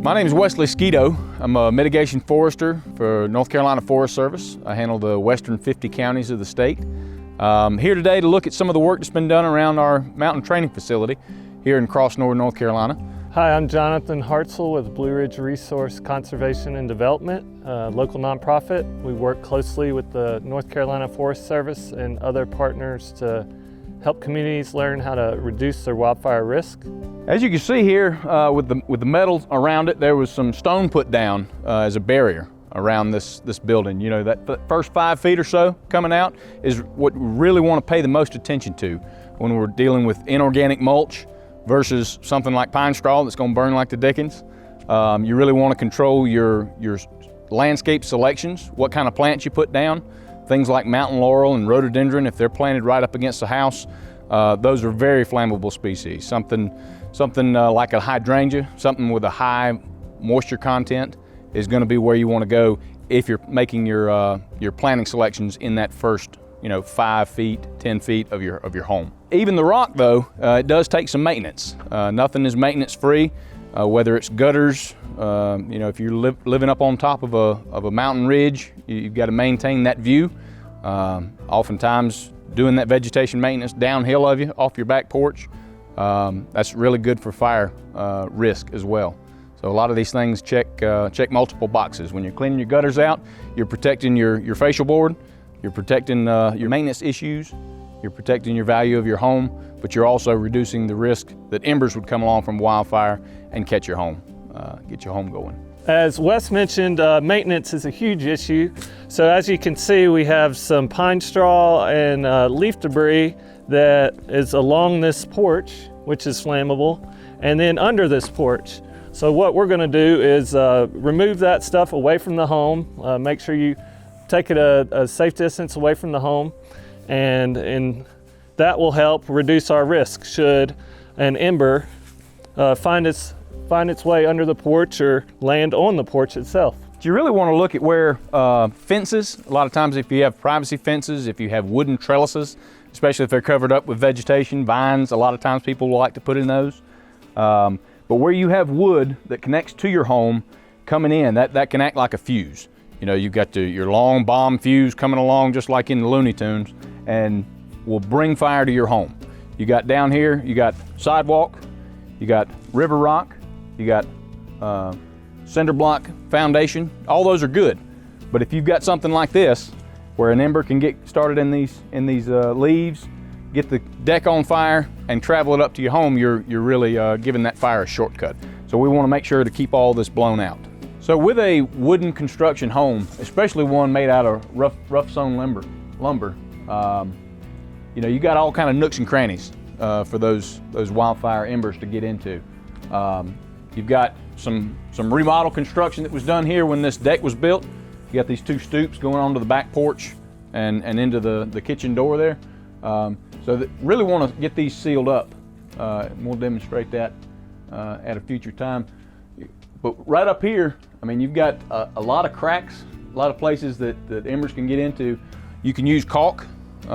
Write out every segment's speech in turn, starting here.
My name is Wesley Skeeto. I'm a mitigation forester for North Carolina Forest Service. I handle the western 50 counties of the state. Here today to look at some of the work that's been done around our mountain training facility here in Crossnore, North Carolina. Hi, I'm Jonathan Hartzell with Blue Ridge Resource Conservation and Development, a local nonprofit. We work closely with the North Carolina Forest Service and other partners to help communities learn how to reduce their wildfire risk. As you can see here with the metal around it, there was some stone put down as a barrier around this building. You know, that first 5 feet or so coming out is what we really want to pay the most attention to when we're dealing with inorganic mulch versus something like pine straw that's going to burn like the dickens. You really want to control your landscape selections, what kind of plants you put down. Things like mountain laurel and rhododendron, if they're planted right up against the house, those are very flammable species. Something like a hydrangea, something with a high moisture content is going to be where you want to go if you're making your planting selections in that first 5 feet, 10 feet of your home. Even the rock though, it does take some maintenance. Nothing is maintenance free, whether it's gutters, if you're living up on top of a mountain ridge, you've got to maintain that view. Oftentimes doing that vegetation maintenance downhill of you, off your back porch, that's really good for fire risk as well. So a lot of these things check multiple boxes. When you're cleaning your gutters out, you're protecting your facial board, you're protecting your maintenance issues, you're protecting your value of your home, but you're also reducing the risk that embers would come along from wildfire and catch your home, get your home going. As Wes mentioned, maintenance is a huge issue. So as you can see, we have some pine straw and leaf debris that is along this porch, which is flammable, and then under this porch. So what we're going to do is remove that stuff away from the home, make sure you take it a safe distance away from the home, and that will help reduce our risk should an ember find its way under the porch or land on the porch itself. You really want to look at where fences, a lot of times if you have privacy fences, if you have wooden trellises, especially if they're covered up with vegetation, vines, a lot of times people will like to put in those. But where you have wood that connects to your home coming in, that can act like a fuse. You've got your long bomb fuse coming along just like in the Looney Tunes and will bring fire to your home. You got down here, you got sidewalk, you got river rock, you got cinder block foundation. All those are good. But if you've got something like this where an ember can get started in these leaves, get the deck on fire and travel it up to your home, you're really giving that fire a shortcut. So we want to make sure to keep all this blown out. So with a wooden construction home, especially one made out of rough sawn lumber, you got all kind of nooks and crannies for those wildfire embers to get into. You've got some remodel construction that was done here when this deck was built. You got these 2 stoops going onto the back porch and into the kitchen door there. So really want to get these sealed up. We'll demonstrate that at a future time. But right up here, you've got a lot of cracks, a lot of places that embers can get into. You can use caulk. You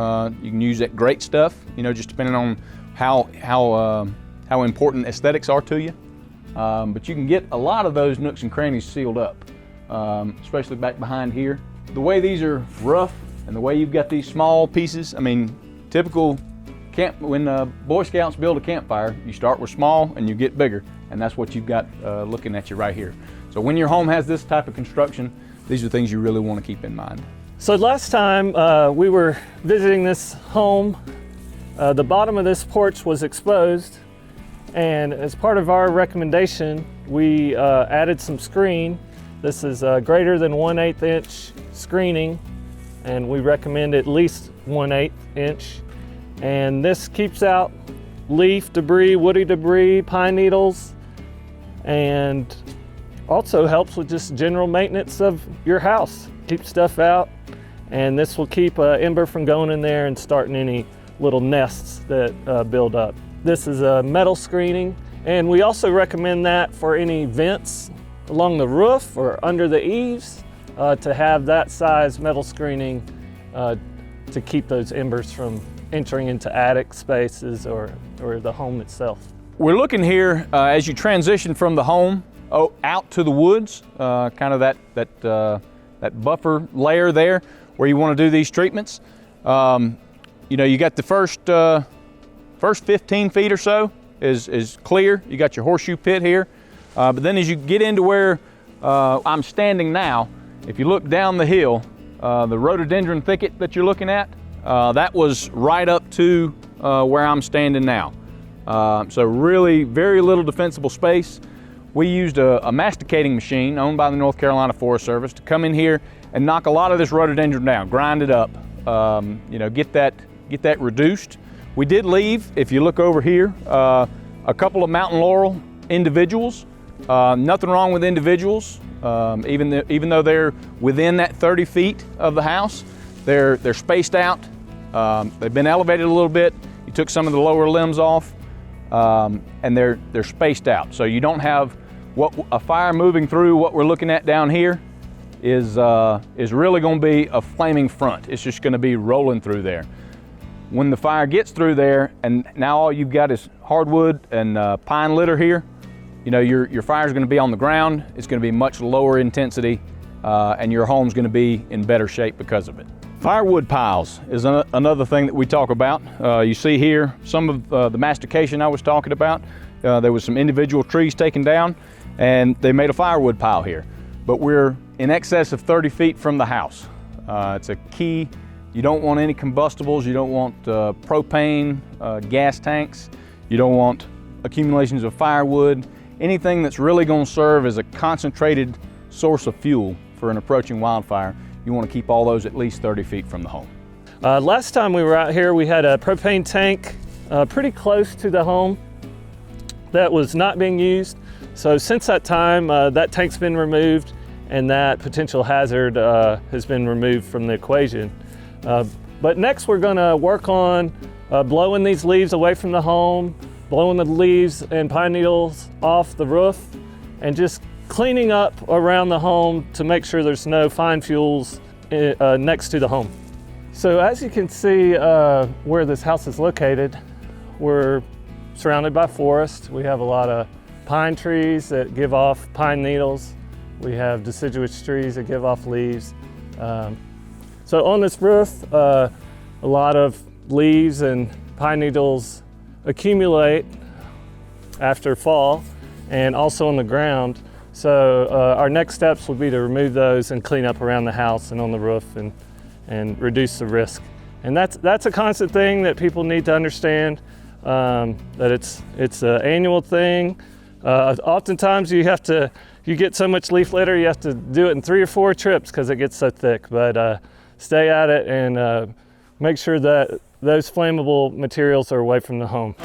can use that great stuff, just depending on how important aesthetics are to you. But you can get a lot of those nooks and crannies sealed up, especially back behind here. The way these are rough and the way you've got these small pieces, typical when Boy Scouts build a campfire, you start with small and you get bigger, and that's what you've got looking at you right here. So when your home has this type of construction, these are things you really want to keep in mind. So last time we were visiting this home, the bottom of this porch was exposed, and as part of our recommendation, we added some screen. This is greater than 1/8 inch screening, and we recommend at least 1/8 inch. And this keeps out leaf debris, woody debris, pine needles, and also helps with just general maintenance of your house. Keep stuff out, and this will keep ember from going in there and starting any little nests that build up. This is a metal screening, and we also recommend that for any vents along the roof or under the eaves to have that size metal screening to keep those embers from entering into attic spaces or the home itself. We're looking here as you transition from the home out to the woods, kind of that buffer layer there where you want to do these treatments. You know, you got the first 15 feet or so is clear. You got your horseshoe pit here. But then as you get into where I'm standing now, if you look down the hill, the rhododendron thicket that you're looking at, that was right up to where I'm standing now. So really very little defensible space. We used a masticating machine owned by the North Carolina Forest Service to come in here and knock a lot of this rhododendron down, grind it up, you know, get that reduced. We did leave, if you look over here, a couple of mountain laurel individuals. Nothing wrong with individuals, even though they're within that 30 feet of the house. They're spaced out. They've been elevated a little bit. You took some of the lower limbs off, and they're spaced out. So you don't have a fire moving through. What we're looking at down here is really going to be a flaming front. It's just going to be rolling through there. When the fire gets through there, and now all you've got is hardwood and pine litter here, you know, your fire is going to be on the ground. It's going to be much lower intensity, and your home's going to be in better shape because of it. Firewood piles is another thing that we talk about. You see here some of the mastication I was talking about. There was some individual trees taken down, and they made a firewood pile here. But we're in excess of 30 feet from the house. It's a key. You don't want any combustibles. You don't want propane, gas tanks. You don't want accumulations of firewood. Anything that's really going to serve as a concentrated source of fuel for an approaching wildfire, you want to keep all those at least 30 feet from the home. Last time we were out here, we had a propane tank pretty close to the home that was not being used. So since that time, that tank's been removed and that potential hazard has been removed from the equation. But next we're going to work on blowing these leaves away from the home, blowing the leaves and pine needles off the roof, and just cleaning up around the home to make sure there's no fine fuels next to the home. So as you can see where this house is located, we're surrounded by forest. We have a lot of pine trees that give off pine needles. We have deciduous trees that give off leaves. So on this roof, a lot of leaves and pine needles accumulate after fall, and also on the ground. So our next steps will be to remove those and clean up around the house and on the roof and reduce the risk. And that's a constant thing that people need to understand, that it's an annual thing. Oftentimes you get so much leaf litter, you have to do it in 3 or 4 trips because it gets so thick. But stay at it and make sure that those flammable materials are away from the home.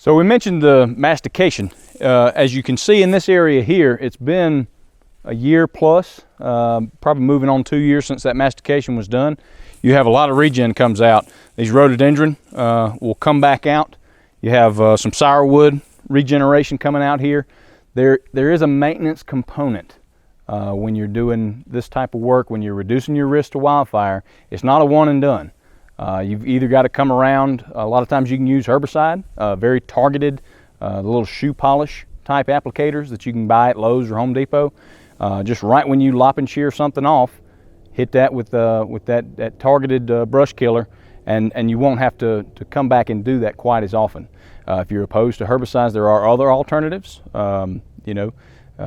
So we mentioned the mastication. As you can see in this area here, it's been a year plus, probably moving on 2 years since that mastication was done. You have a lot of regen comes out. These rhododendron will come back out. You have some sourwood regeneration coming out here. There is a maintenance component when you're doing this type of work, when you're reducing your risk to wildfire. It's not a one and done. You've either got to come around, a lot of times you can use herbicide, very targeted, little shoe polish type applicators that you can buy at Lowe's or Home Depot. Just right when you lop and shear something off, hit that with that targeted brush killer, and you won't have to come back and do that quite as often. If you're opposed to herbicides, there are other alternatives.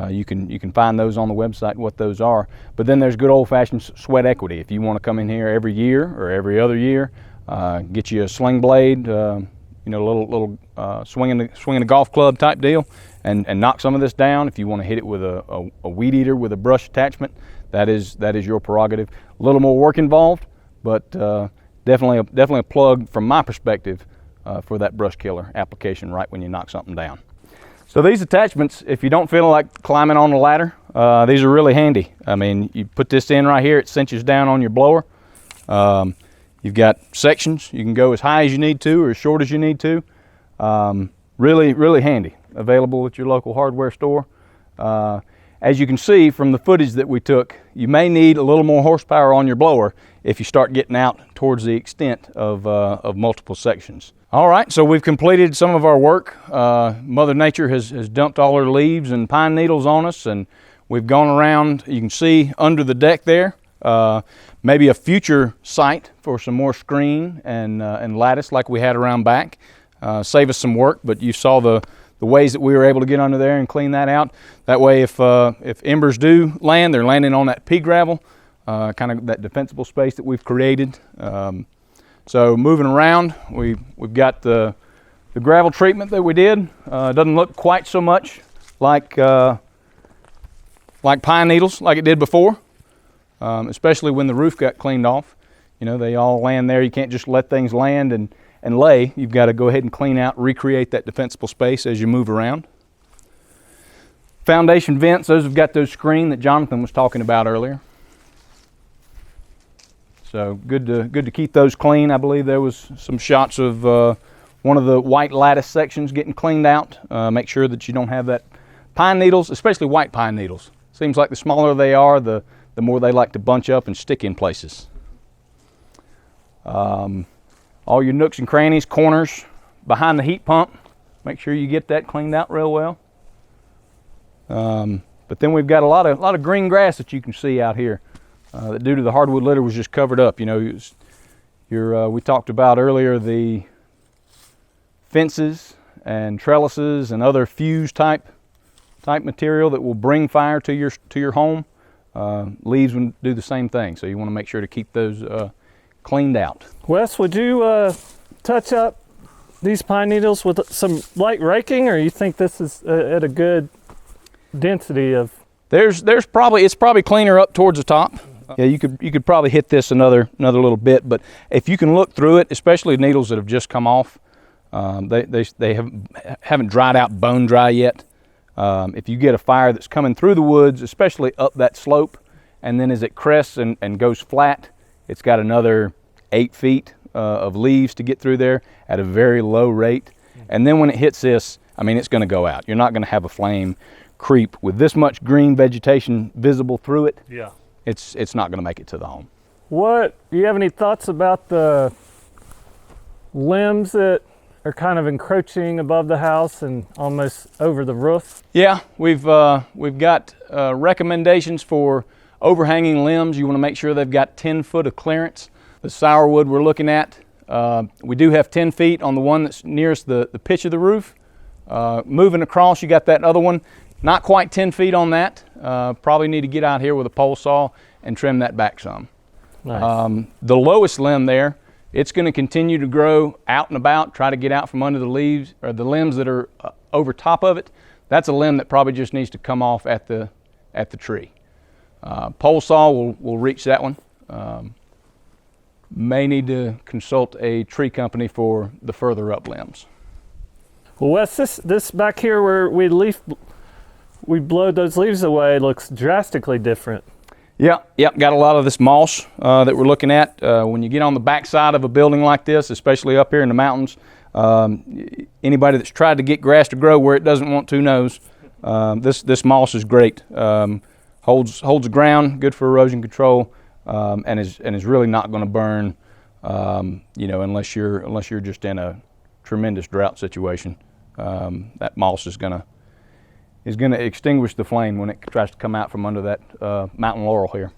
You can find those on the website, what those are. But then there's good old-fashioned sweat equity. If you want to come in here every year or every other year, get you a sling blade, little swinging a golf club type deal, and knock some of this down. If you want to hit it with a weed eater with a brush attachment, that is your prerogative. A little more work involved, but definitely a plug from my perspective for that brush killer application right when you knock something down. So these attachments, if you don't feel like climbing on the ladder, these are really handy. I mean, you put this in right here, it cinches down on your blower. You've got sections. You can go as high as you need to or as short as you need to. Really, really handy. Available at your local hardware store. As you can see from the footage that we took, you may need a little more horsepower on your blower if you start getting out towards the extent of multiple sections. All right, so we've completed some of our work. Mother Nature has dumped all her leaves and pine needles on us, and we've gone around. You can see under the deck there, maybe a future site for some more screen and lattice like we had around back. Save us some work, but you saw the ways that we were able to get under there and clean that out. That way, if embers do land, they're landing on that pea gravel, kind of that defensible space that we've created. So moving around, we've got the gravel treatment that we did. Doesn't look quite so much like pine needles like it did before, especially when the roof got cleaned off. You know, they all land there. You can't just let things land and lay. You've got to go ahead and clean out, recreate that defensible space as you move around. Foundation vents, those have got those screen that Jonathan was talking about earlier. So good to keep those clean. I believe there was some shots of one of the white lattice sections getting cleaned out. Make sure that you don't have that pine needles, especially white pine needles. Seems like the smaller they are, the more they like to bunch up and stick in places. All your nooks and crannies, corners, behind the heat pump, make sure you get that cleaned out real well. But then we've got a lot of green grass that you can see out here. That due to the hardwood litter was just covered up. You know, we talked about earlier the fences and trellises and other fuse type material that will bring fire to your home. Leaves will do the same thing, so you want to make sure to keep those cleaned out. Wes, would you touch up these pine needles with some light raking, or you think this is at a good density of? It's probably cleaner up towards the top. Yeah, you could probably hit this another little bit, but if you can look through it, especially needles that have just come off, they haven't dried out bone dry yet. If you get a fire that's coming through the woods, especially up that slope, and then as it crests and goes flat, it's got another 8 feet of leaves to get through there at a very low rate. And then when it hits this, I mean, it's going to go out. You're not going to have a flame creep with this much green vegetation visible through it. Yeah. It's not going to make it to the home. Do you have any thoughts about the limbs that are kind of encroaching above the house and almost over the roof? Yeah, we've got recommendations for overhanging limbs. You want to make sure they've got 10 foot of clearance. The sourwood we're looking at, we do have 10 feet on the one that's nearest the pitch of the roof. Moving across, you got that other one. Not quite 10 feet on that. Probably need to get out here with a pole saw and trim that back some. Nice. The lowest limb there, it's going to continue to grow out and about, try to get out from under the leaves or the limbs that are over top of it. That's a limb that probably just needs to come off at the tree. Pole saw will reach that one. May need to consult a tree company for the further up limbs. Well, Wes, this back here where we blowed those leaves away looks drastically different. Yep, got a lot of this moss that we're looking at. When you get on the backside of a building like this, especially up here in the mountains, anybody that's tried to get grass to grow where it doesn't want to knows this moss is great. Holds the ground, good for erosion control, and is really not going to burn, unless you're just in a tremendous drought situation. That moss is going to extinguish the flame when it tries to come out from under that mountain laurel here.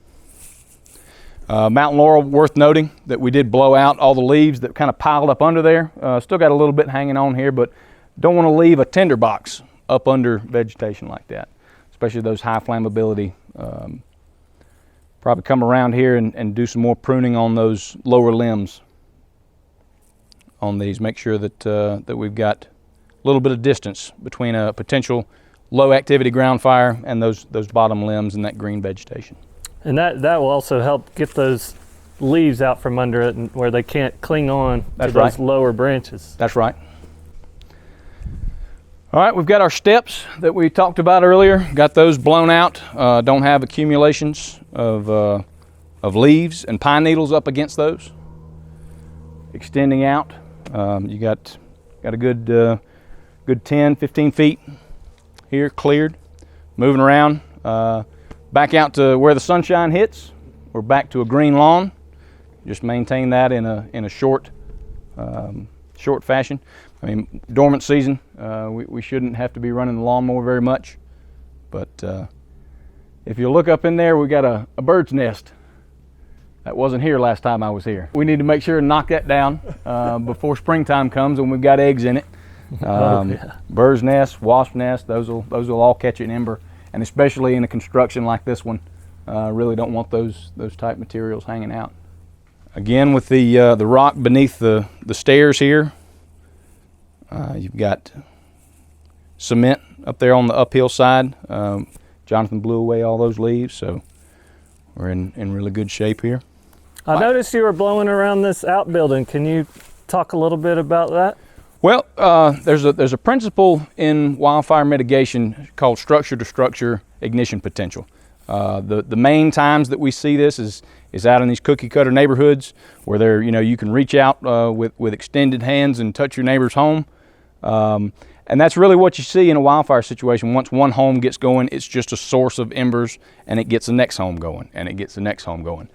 Mountain laurel, worth noting that we did blow out all the leaves that kind of piled up under there. Still got a little bit hanging on here, but don't want to leave a tinderbox up under vegetation like that, especially those high flammability. Probably come around here and do some more pruning on those lower limbs on these. Make sure that we've got a little bit of distance between a potential low activity ground fire and those bottom limbs and that green vegetation. And that will also help get those leaves out from under it and where they can't cling on to those lower branches. That's right. All right, we've got our steps that we talked about earlier. Got those blown out. Don't have accumulations of leaves and pine needles up against those. Extending out, you got a good 10, 15 feet here cleared. Moving around, back out to where the sunshine hits. We're back to a green lawn. Just maintain that in a short fashion. I mean, dormant season, we shouldn't have to be running the lawnmower very much, but if you look up in there, we got a bird's nest that wasn't here last time I was here. We need to make sure and knock that down before springtime comes when we've got eggs in it. Bird's nest, wasp nest, those will all catch an ember, and especially in a construction like this one, really don't want those type materials hanging out. Again, with the rock beneath the stairs here, you've got cement up there on the uphill side. Jonathan blew away all those leaves, so we're in really good shape here. I noticed you were blowing around this outbuilding. Can you talk a little bit about that? Well, there's a principle in wildfire mitigation called structure-to-structure ignition potential. The main times that we see this is out in these cookie-cutter neighborhoods where you can reach out with extended hands and touch your neighbor's home. And that's really what you see in a wildfire situation. Once one home gets going, it's just a source of embers, and it gets the next home going, and it gets the next home going.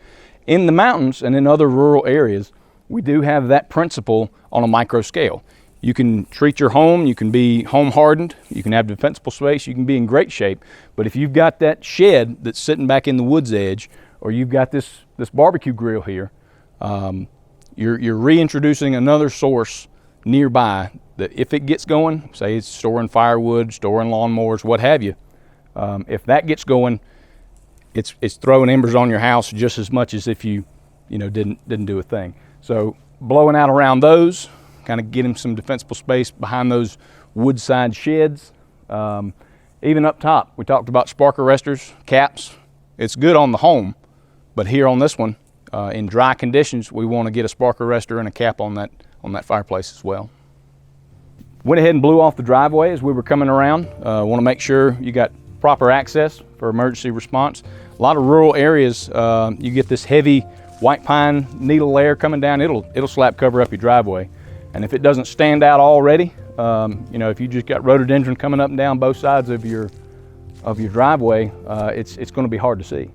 In the mountains and in other rural areas, we do have that principle on a micro scale. You can treat your home, you can be home hardened, you can have defensible space, you can be in great shape, but if you've got that shed that's sitting back in the woods edge, or you've got this barbecue grill here, you're reintroducing another source nearby that if it gets going, say it's storing firewood, storing lawnmowers, what have you, if that gets going, it's throwing embers on your house just as much as if you didn't do a thing. So blowing out around those, kind of getting some defensible space behind those woodside sheds. Even up top, we talked about spark arresters, caps. It's good on the home, but here on this one, in dry conditions, we want to get a spark arrestor and a cap on that fireplace as well. Went ahead and blew off the driveway as we were coming around. Want to make sure you got proper access for emergency response. A lot of rural areas, you get this heavy white pine needle layer coming down, it'll slap cover up your driveway. And if it doesn't stand out already, if you just got rhododendron coming up and down both sides of your driveway, it's going to be hard to see.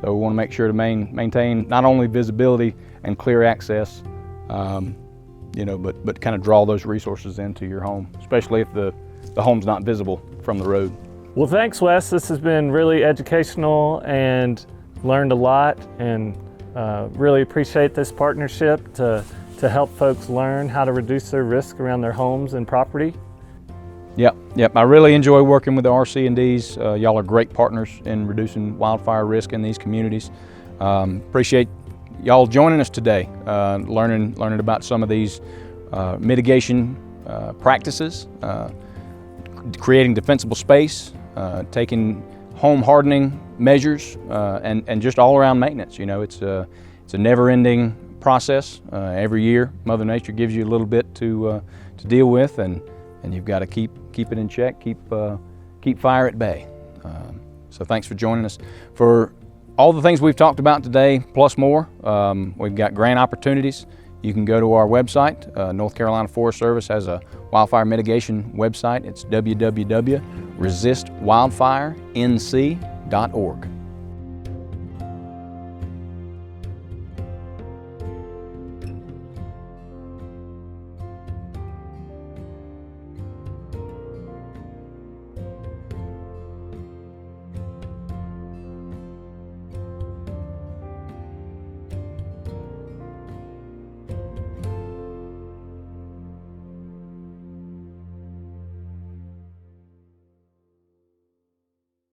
So we want to make sure to maintain not only visibility and clear access, but kind of draw those resources into your home, especially if the home's not visible from the road. Well, thanks, Wes. This has been really educational and learned a lot, and really appreciate this partnership to help folks learn how to reduce their risk around their homes and property. Yep. I really enjoy working with the RC&Ds. Y'all are great partners in reducing wildfire risk in these communities. Appreciate y'all joining us today, learning about some of these mitigation practices, creating defensible space, taking home hardening measures, and just all around maintenance. It's a never-ending process. Every year, Mother Nature gives you a little bit to deal with, and and you've got to keep it in check, keep fire at bay. So thanks for joining us. For all the things we've talked about today, plus more, we've got grant opportunities. You can go to our website. North Carolina Forest Service has a wildfire mitigation website. It's www.resistwildfirenc.org.